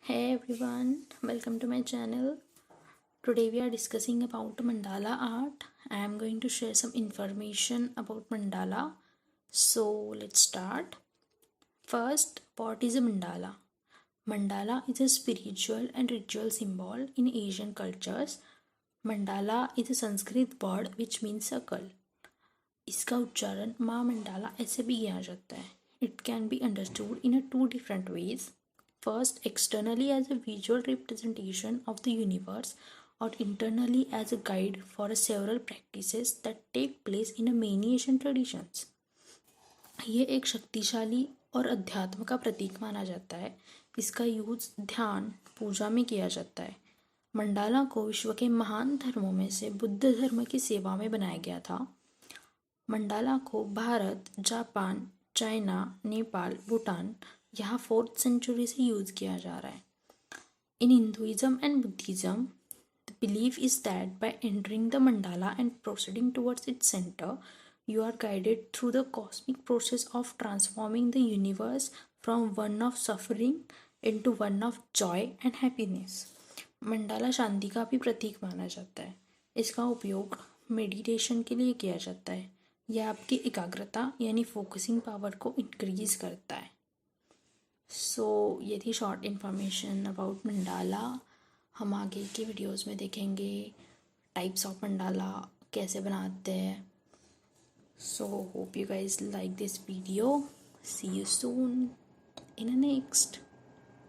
Hey everyone, welcome to my channel. Today we are discussing about mandala art. I am going to share some information about mandala. So let's start. First, what is a mandala? Mandala is a spiritual and ritual symbol in Asian cultures. Mandala is a Sanskrit word which means circle. इसका उच्चारण माँ mandala ऐसे भी किया जाता है. It can be understood in two different ways. First, externally as a visual representation of the universe, or internally as a guide for several practices that take place in many Asian traditions. ये एक शक्तिशाली और अध्यात्म का प्रतीक माना जाता है. इसका यूज ध्यान पूजा में किया जाता है. मंडाला को विश्व के महान धर्मों में से बुद्ध धर्म की सेवा में बनाया गया था. मंडाला को भारत, जापान, चाइना, नेपाल, भूटान यहाँ 4th सेंचुरी से यूज़ किया जा रहा है. In Hinduism and Buddhism the belief is that bye entering the mandala and proceeding towards its centre you are guided through the cosmic process of transforming the universe from one of suffering into one of joy and happiness. मंडाला शांति का भी प्रतीक माना जाता है. इसका उपयोग meditation के लिए किया जाता है. यह आपकी एकाग्रता यानी फोकसिंग पावर को इंक्रीज करता है. सो ये थी शॉर्ट इन्फॉर्मेशन अबाउट मंडाला. हम आगे की वीडियोस में देखेंगे टाइप्स ऑफ मंडाला कैसे बनाते हैं. So hope you guys like this video. See you soon in next.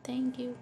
Thank you.